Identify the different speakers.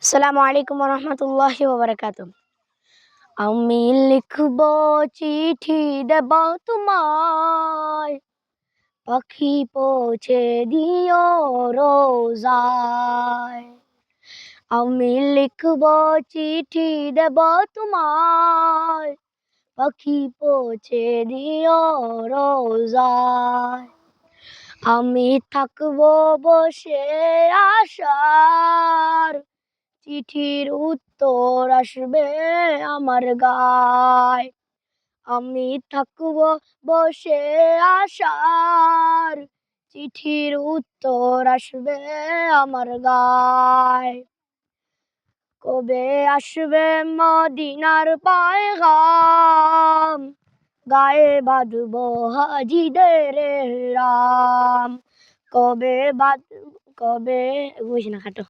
Speaker 1: আসসালামু আলাইকুম রহমতুল্লাহি ওয়া বারাকাতুহু। আমি লিখব চিঠি দেব তোমায়, পাখি পৌঁছে দিও রোজায়। আমি লিখব চিঠি দেব তোমায়, পাখি পৌঁছে দিও রোজায়। আমি থাকবো বসে আশার, চিঠির উত্তর আসবে আমার গায়। আমি থাকবো বসে আশার, চিঠির উত্তর আসবে আমার গায়। কবে আসবে মদিনার পয়গাম, গায়ে বাঁধবো হাজিদের রাম। কবে বাঁধ কবে বুঝি না খাটো।